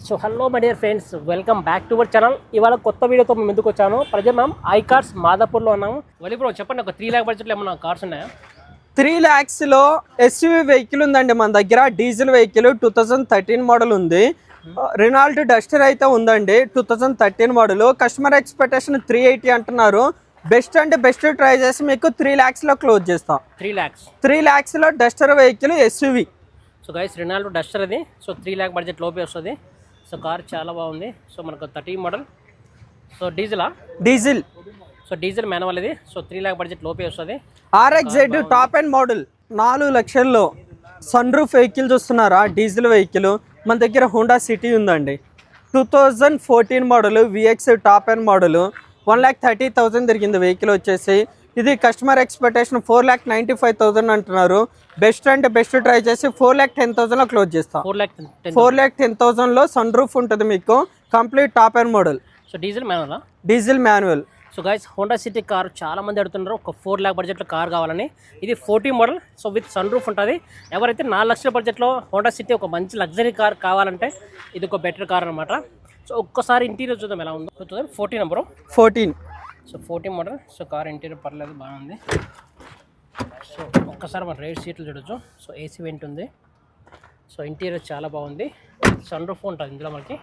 So hello my dear friends, welcome back to our channel. ఇవాళ కొత్త వీడియోతో మేము ముందుకు వచ్చాను. ప్రజెంట్ మనం ఐ కార్స్ మాదాపూర్లో ఉన్నాము. వెళ్ళి బ్రో చెప్పండి, ఒక 3 lakh బడ్జెట్లో ఏమన్నా కార్స్ ఉన్నాయా? 3 lakhsలో ఎస్యూవీ వెహికల్ ఉందండి మన దగ్గర. డీజిల్ వెహికల్ 2013 మోడల్ ఉంది. రినాల్ట్ డస్టర్ అయితే ఉందండి, 2013 మోడల్. కస్టమర్ ఎక్స్పెక్టేషన్ 380 అంటున్నారు. బెస్ట్ అంటే బెస్ట్ ట్రై చేసి మీకు 3 lakhsలో క్లోజ్ చేస్తాం. 3 lakhsలో Duster vehicle SUV. So guys, Renault Duster అది. సో 3 lakh బడ్జెట్ లోపే వస్తుంది. సో కార్ చాలా బాగుంది. సో మనకు 13 model. So diesel. So diesel manual ఇది. సో 3 lakh బడ్జెట్ లోపే వస్తుంది. RXZ టాప్ అండ్ మోడల్ 4 లక్షల్లో సన్ రూఫ్ వెహికల్ చూస్తున్నారా? డీజిల్ వెహికల్ మన దగ్గర హోండా సిటీ ఉందండి. 2014 model VX top end model 1,30,000 తిరిగింది వెహికల్ వచ్చేసి. ఇది కస్టమర్ ఎక్స్పెక్టేషన్ 4,95,000 అంటున్నారు. బెస్ట్ అంటే బెస్ట్ ట్రై చేసి 4,10,000లో క్లోజ్ చేస్తాం. 4,10,000లో సన్ రూఫ్ ఉంటుంది మీకు. Complete top end model. So diesel manual. So guys, Honda city car చాలా మంది అడుగుతున్నారు, ఒక 4 lakh బడ్జెట్లో కార్ కావాలని. ఇది 14 model. So with sunroof ఉంటుంది. ఎవరైతే 4 లక్షల బడ్జెట్లో హోండా సిటీ ఒక మంచి లగ్జరీ కార్ కావాలంటే ఇది ఒక బెటర్ కార్ అనమాట. సో ఒక్కసారి ఇంటీరియర్ చూద్దాం ఎలా ఉందో. 2014 number 14. So 14 model. So car interior పర్లేదు, బాగుంది. సో ఒక్కసారి మన రైట్ సీట్లు చూడొచ్చు. సో ఏసీ వెంట్ ఉంది. సో ఇంటీరియర్ చాలా బాగుంది. సన్ రూఫ్ ఉంటుంది ఇందులో మనకి.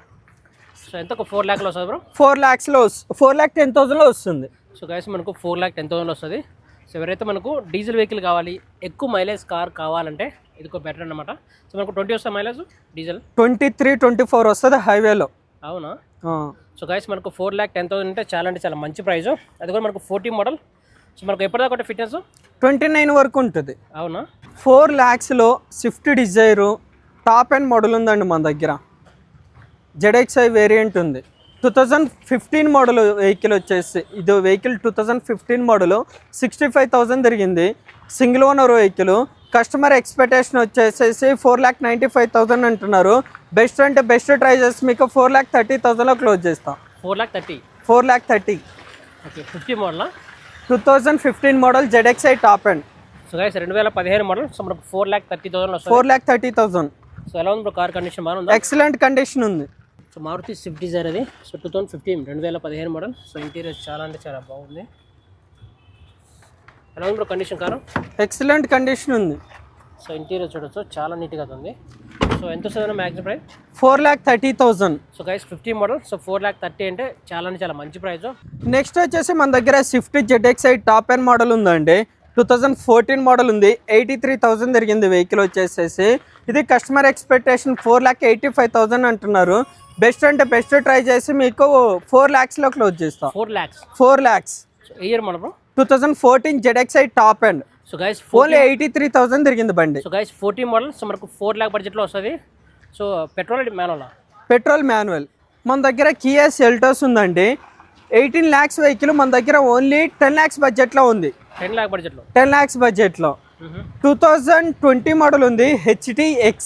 సో ఎంత ఒక 4 lakhలో వస్తుంది బ్రో? 4,10,000లో వస్తుంది. సో గైస్, మనకు 4,10,000లో వస్తుంది. సో ఎవరైతే మనకు డీజిల్ వెహికల్ కావాలి, ఎక్కువ మైలేజ్ కార్ కావాలంటే ఇది ఒక బెటర్ అనమాట. సో మనకు 20 వస్తుంది మైలేజ్. డీజిల్ 23-24 వస్తుంది హైవేలో. అవునా? సో గైస్, మనకు 4,10,000 అంటే చాలా మంచి ప్రైస్. అది కూడా మనకు 14 మోడల్. సో మనకు ఎప్పటిదాకా ఒకటి ఫిట్నెస్ 29 వరకు ఉంటుంది. అవునా? 4 lakhsలో Swift Dzire top end model ఉందండి మన దగ్గర. ZXi వేరియంట్ ఉంది. 2015 మోడల్ వెహికల్ వచ్చేసి. ఇది వెహికల్ 2015 మోడల్ 65,000 తిరిగింది. Single owner vehicle. Customer expectation వచ్చేసేసి 4,95,000 అంటున్నారు. బెస్ట్ అంటే బెస్ట్ ట్రై చేసి మీకు 4,30,000లో క్లోజ్ చేస్తాం. 4,30,000. Okay. 50 model 2015 model ZXi top and. So guys, 2015 model. So మనకు 4,30,000 వస్తుంది. 4,30,000. సో ఎలా ఉంది కార్ కండిషన్? బాగుంది, ఎక్సలెంట్ కండిషన్ ఉంది. సో మారుతి స్విఫ్ట్ డిజైర్ అది. So 2015 model. సో ఇంటీరియర్ చాలా అంటే చాలా బాగుంది. ఎలా ఉంది కండిషన్ కారు? ఎక్సలెంట్ కండిషన్ ఉంది. సో ఇంటీరియర్ చూడొచ్చు, చాలా నీట్గా ఉంది. సో ఎంత వస్తుంది maximum price? 4,30,000. So guys, 15 model. So 4,30,000 అంటే చాలా మంచి ప్రైస్. నెక్స్ట్ వచ్చేసి మన దగ్గర Swift ZXi top end model ఉందండి. 2014 మోడల్ ఉంది. 83,000 తిరిగింది వెహికల్ వచ్చేసేసి. ఇది కస్టమర్ ఎక్స్పెక్టేషన్ 4,85,000 అంటున్నారు. బెస్ట్ అంటే బెస్ట్ ట్రై చేసి మీకు 4 lakhsలో క్లోజ్ చేస్తాం. 4 lakhs. సో ఏ year model bro? 2014 ZXi top and. So guys, only 83,000 తిరిగింది బండి. So guys, 14 model. సో మనకు 4 lakh బడ్జెట్లో వస్తుంది. So petrol manual. మన దగ్గర కియా సెల్టోస్ ఉందండి. 18 lakhs వెహికల్ మన దగ్గర ఓన్లీ 10 lakhs బడ్జెట్లో ఉంది. 10 lakh బడ్జెట్లో 10 lakhs బడ్జెట్లో 2020 మోడల్ ఉంది. HTX.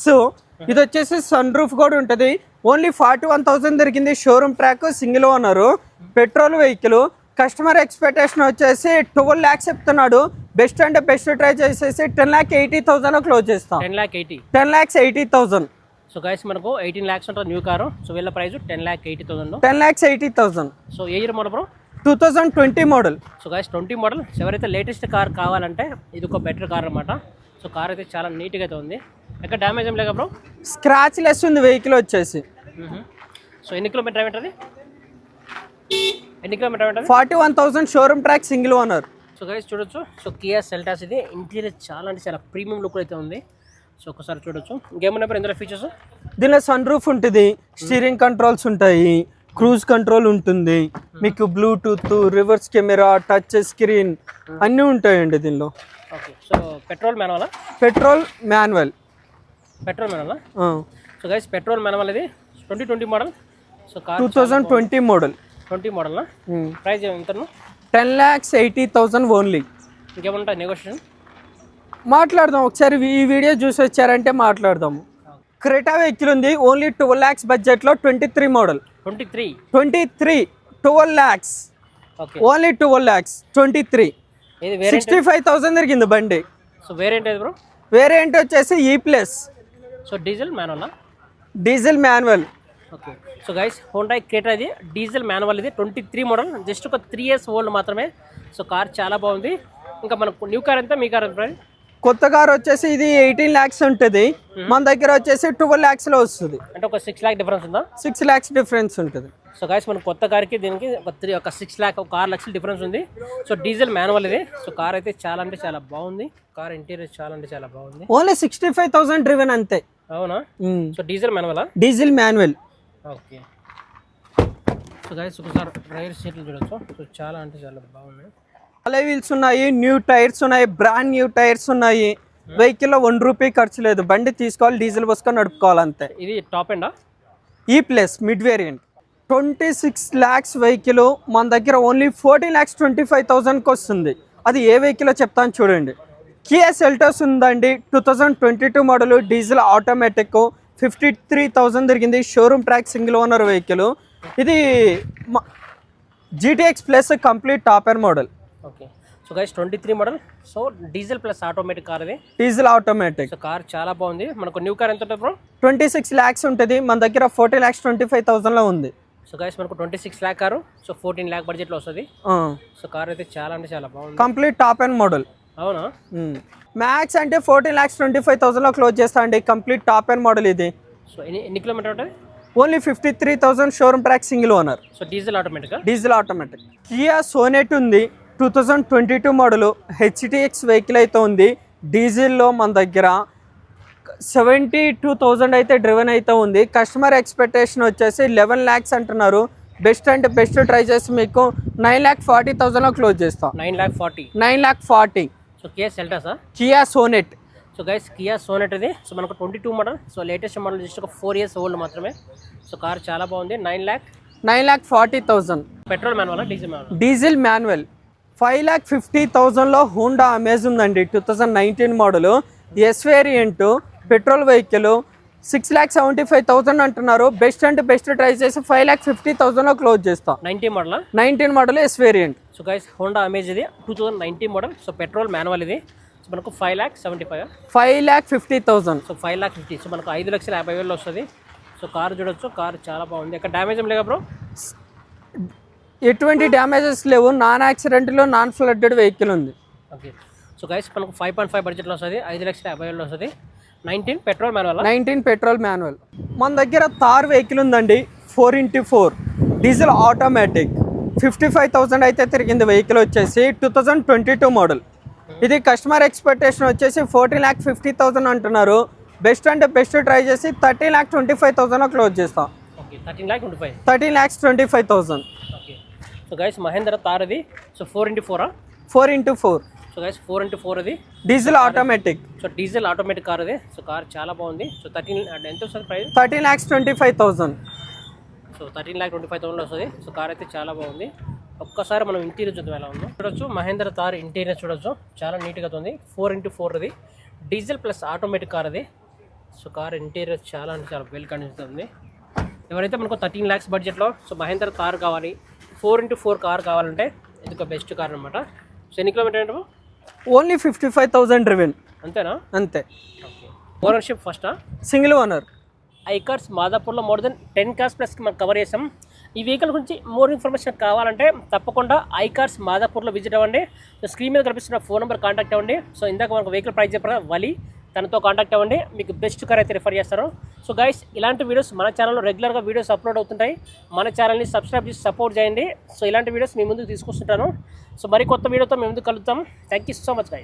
ఇది వచ్చేసి సన్ రూఫ్ కూడా ఉంటుంది. ఓన్లీ 41,000 దొరికింది. Showroom track, single owner, petrol vehicle. Customer expectation వచ్చేసి 12 lakhs చెప్తున్నాడు. బెస్ట్ అంటే బెస్ట్ ట్రై చేసేసి 10,80,000 క్లోజ్ చేస్తాం. 10,80,000. సో గైస్, మనకు 18 lakhs ఉంటుంది న్యూ కారు. సో వీళ్ళ ప్రైస్ 10,80,000. 10,80,000. సో ఏ year model bro? 2020 model. So guys, 20 model. ఎవరైతే లేటెస్ట్ కార్ కావాలంటే ఇది ఒక బెటర్ కార్ అనమాట. సో కార్ అయితే చాలా నీట్గా అయితే ఉంది. ఎక్కడ డ్యామేజ్ ఏం లేక బ్రో? స్క్రాచ్ లెస్ ఉంది వెహికల్ వచ్చేసి. సో ఎన్ని కిలోమీటర్ డ్రైవ్ ఉంటుంది? 41,000 showroom track, single owner. So guys చూడొచ్చు. సో కియా సెల్టాస్ ఇది. ఇంటీరియర్ చాలా ప్రీమియం లుక్ అయితే ఉంది. సో ఒకసారి చూడొచ్చు. ఇంకేమన్నా ఇందులో ఫీచర్స్? దీనిలో సన్ రూఫ్ ఉంటుంది, స్టీరింగ్ కంట్రోల్స్ ఉంటాయి, క్రూజ్ కంట్రోల్ ఉంటుంది, మీకు Bluetooth, reverse camera, touch screen అన్నీ ఉంటాయండి దీనిలో. Okay. So petrol manual. So guys, petrol manual ఇది. 2020 model. So car 2020 model. 20 model. Price ఎంత? 10,80,000 ఓన్లీ. ఇంకేముంటాయి నెగోషియేషన్? మాట్లాడదాం ఒకసారి. ఈ వీడియో చూసి వచ్చారంటే మాట్లాడదాము. క్రెటా వెహికల్ ఉంది. ఓన్లీ 12 lakhs బడ్జెట్లో. 23 మోడల్. 23 12 lakhs. Only 12 lakhs. 23 65,000 తిరిగింది బండి. సో వేరియంట్ ఏది బ్రో? వేరియంట్ వచ్చేసి E+. So diesel manual. Diesel manual. Okay. So guys Honda Creta ఇది డీజిల్ మాన్యువల్ ఇది 23 మోడల్ జస్ట్ ఒక 3 ఇయర్స్ ఓల్డ్ మాత్రమే. సో కార్ చాలా బాగుంది. ఇంకా మనకు న్యూ కార్ ఎంత మీ కార్ ఎంత? కొత్త కార్ వచ్చేసి ఇది 18 lakhs ఉంటుంది, మన దగ్గర వచ్చేసి 12 lakhsలో వస్తుంది. అంటే ఒక 6 lakh డిఫరెన్స్ ఉందా? 6 lakhs డిఫరెన్స్ ఉంటుంది. సో గైస్ మన కొత్త కార్కి దీనికి ఒక 6 lakh ఒక 6 లక్షల డిఫరెన్స్ ఉంది. సో డీజిల్ మాన్యువల్ ఇది. సో కార్ అయితే చాలా అంటే చాలా బాగుంది. కార్ ఇంటీరియర్ చాలా అంటే చాలా బాగుంది. ఓన్లీ 65,000 డ్రివెన్ అంతే. అవునా? సో డీజిల్ మాన్యువలా? Diesel manual. Okay. So guys ఒకసారి డ్రైవర్ సీట్లు చూడొచ్చు. సో చాలా అంటే చాలా బాగున్నాయి. అలై వీల్స్ ఉన్నాయి, న్యూ టైర్స్ ఉన్నాయి, బ్రాండ్ న్యూ టైర్స్ ఉన్నాయి. వెహికల్లో 1 రూపీ ఖర్చు లేదు, బండి తీసుకోవాలి, డీజిల్ పోసుకొని నడుపుకోవాలి అంతే. ఇది టాప్ ఎండా? ఈ plus mid variant 26 lakhs vehicle మన దగ్గర ఓన్లీ 14,25,000కి వస్తుంది. అది ఏ వెహికల్ చెప్తాను చూడండి. కియా సెల్టోస్ ఉందండి, 2022 మోడల్, డీజిల్ ఆటోమేటిక్, 53,000 తిరిగింది, showroom track single owner vehicle. ఇది GTX plus complete top end model. Okay. So guys 23 model, so diesel plus automatic car ఇది. Diesel automatic. సో కార్ చాలా బాగుంది. మనకు న్యూ కార్ ఎంత ఉంటుంది bro? 26 lakhs ఉంటుంది, మన దగ్గర 40,25,000లో ఉంది. సో గైస్ మనకు 26 lakh కారు, సో 14 lakh బడ్జెట్లో వస్తుంది. సో కార్ అయితే చాలా అంటే చాలా బాగుంది. Complete top end model. అవునా? మ్యాక్స్ అంటే 14,25,000లో క్లోజ్ చేస్తా అండి. కంప్లీట్ టాప్ ఎండ్ మోడల్ ఇది. సో ఎన్ని కిలోమీటర్ ఉంటుంది? Only 53,000 showroom track single owner. So diesel automatic. Diesel automatic. Kia Sonet ఉంది, 2022 మోడల్, హెచ్టిఎక్స్ వెహికల్ అయితే ఉంది. డీజిల్లో మన దగ్గర 72,000 అయితే డ్రివెన్ అయితే ఉంది. కస్టమర్ ఎక్స్పెక్టేషన్ వచ్చేసి 11 lakhs అంటున్నారు. బెస్ట్ అంటే బెస్ట్ ట్రై చేసి మీకు 9,40,000లో క్లోజ్ చేస్తాం. 9,40,000. 9,40,000. సో కియా సెల్టాసా? Kia Sonet. So guys Kia Sonet ఇది. సో మనకు 22 model, so latest model, just ఒక 4 years ఓల్డ్ మాత్రమే. సో కార్ చాలా బాగుంది. 9,40,000. Petrol manual diesel manual? Diesel manual. 5,50,000లో హోండా అమేజ్ ఉందండి, 2019 model, S variant, petrol vehicle, 6,75,000 అంటున్నారు. బెస్ట్ అంటే బెస్ట్ ట్రై చేసి 5,50,000లో క్లోజ్ చేస్తాం. 19 model S variant. So guys Honda amaze ఇది 2019 మోడల్, సో పెట్రోల్ మాన్యువల్ ఇది. సో మనకు 5,75,000. 5,50,000. సో 5,50,000. సో మనకు 5,50,000 వస్తుంది. సో కార్ చూడొచ్చు, కార్ చాలా బాగుంది. అక్కడ డ్యామేజ్ ఏం లేదా బ్రో? ఎటువంటి డ్యామేజెస్ లేవు, నాన్ యాక్సిడెంట్లో నాన్ ఫ్లడ్డెడ్ వెహికల్ ఉంది. ఓకే. సో గైస్ మనకు 5.5 బడ్జెట్లో వస్తుంది, 5,50,000 వస్తుంది. 19 పెట్రోల్ మాన్యువల్. 19 petrol manual. మన దగ్గర థార్ వెహికల్ ఉందండి, 4x4 డీజిల్ ఆటోమేటిక్, 55,000 అయితే తిరిగింది. వెహికల్ వచ్చేసి 2022 మోడల్. ఇది కస్టమర్ ఎక్స్పెక్టేషన్ వచ్చేసి 14,50,000 అంటున్నారు. బెస్ట్ అంటే బెస్ట్ ట్రై చేసి 13,25,000లో క్లోజ్ చేస్తాం. Okay. 13,25,000. 13,25,000. Okay. So guys Mahindra Thar ఇది. So 4x4. 4x4. So guys 4x4 ఇది diesel automatic. So diesel automatic car ఇది. సో కార్ చాలా బాగుంది. సో 13 ఎంత వస్తుంది ప్రైస్? 13,25,000. సో 13,25,000 వస్తుంది. సో కార్ అయితే చాలా బాగుంది. ఒక్కసారి మనం ఇంటీరియర్ చూద్దాం ఎలా ఉందో. చూడొచ్చు మహేంద్ర థార్ ఇంటీరియర్ చూడొచ్చు, చాలా నీట్గా ఉంది. 4x4 ఇది డీజిల్ ప్లస్ ఆటోమేటిక్ కార్ అది. సో కార్ ఇంటీరియర్ చాలా అంటే చాలా వెల్ కండిషన్ ఉంది. ఎవరైతే మనకు 13 lakhs బడ్జెట్లో సో మహేంద్ర థార్ కావాలి, 4x4 కార్ కావాలంటే ఇది ఒక బెస్ట్ కార్ అనమాట. సో ఎన్ని కిలోమీటర్ అంటే ఓన్లీ 55,000 డ్రివెన్. అంతేనా? అంతే. ఓకే. ఓనర్షిప్ ఫస్టా? Single owner. ఐకార్స్ మాదాపూర్లో మోర్ దెన్ 10 cars ప్లస్కి మనం కవర్ చేసాం. ఈ వెహికల్ గురించి మోర్ ఇన్ఫర్మేషన్ కావాలంటే తప్పకుండా ఐకార్స్ మాదాపూర్లో విజిట్ అవ్వండి. సో స్క్రీన్ మీద కనిపిస్తున్న ఫోన్ నెంబర్ కాంటాక్ట్ అవ్వండి. సో ఇందాక మనకు వెహికల్ ప్రైస్ చెప్పారు వలి, తనతో కాంటాక్ట్ అవ్వండి, మీకు బెస్ట్ కార్ అయితే రిఫర్ చేస్తారు. సో గైస్ ఇలాంటి వీడియోస్ మన ఛానల్లో రెగ్యులర్గా వీడియోస్ అప్లోడ్ అవుతుంటాయి. మన ఛానల్ని సబ్స్క్రైబ్ చేసి సపోర్ట్ చేయండి. సో ఇలాంటి వీడియోస్ మీ ముందుకు తీసుకొస్తుంటాను. సో మరి కొత్త వీడియోతో మేము ముందుకు కలుద్దాం. Thank you so much guys.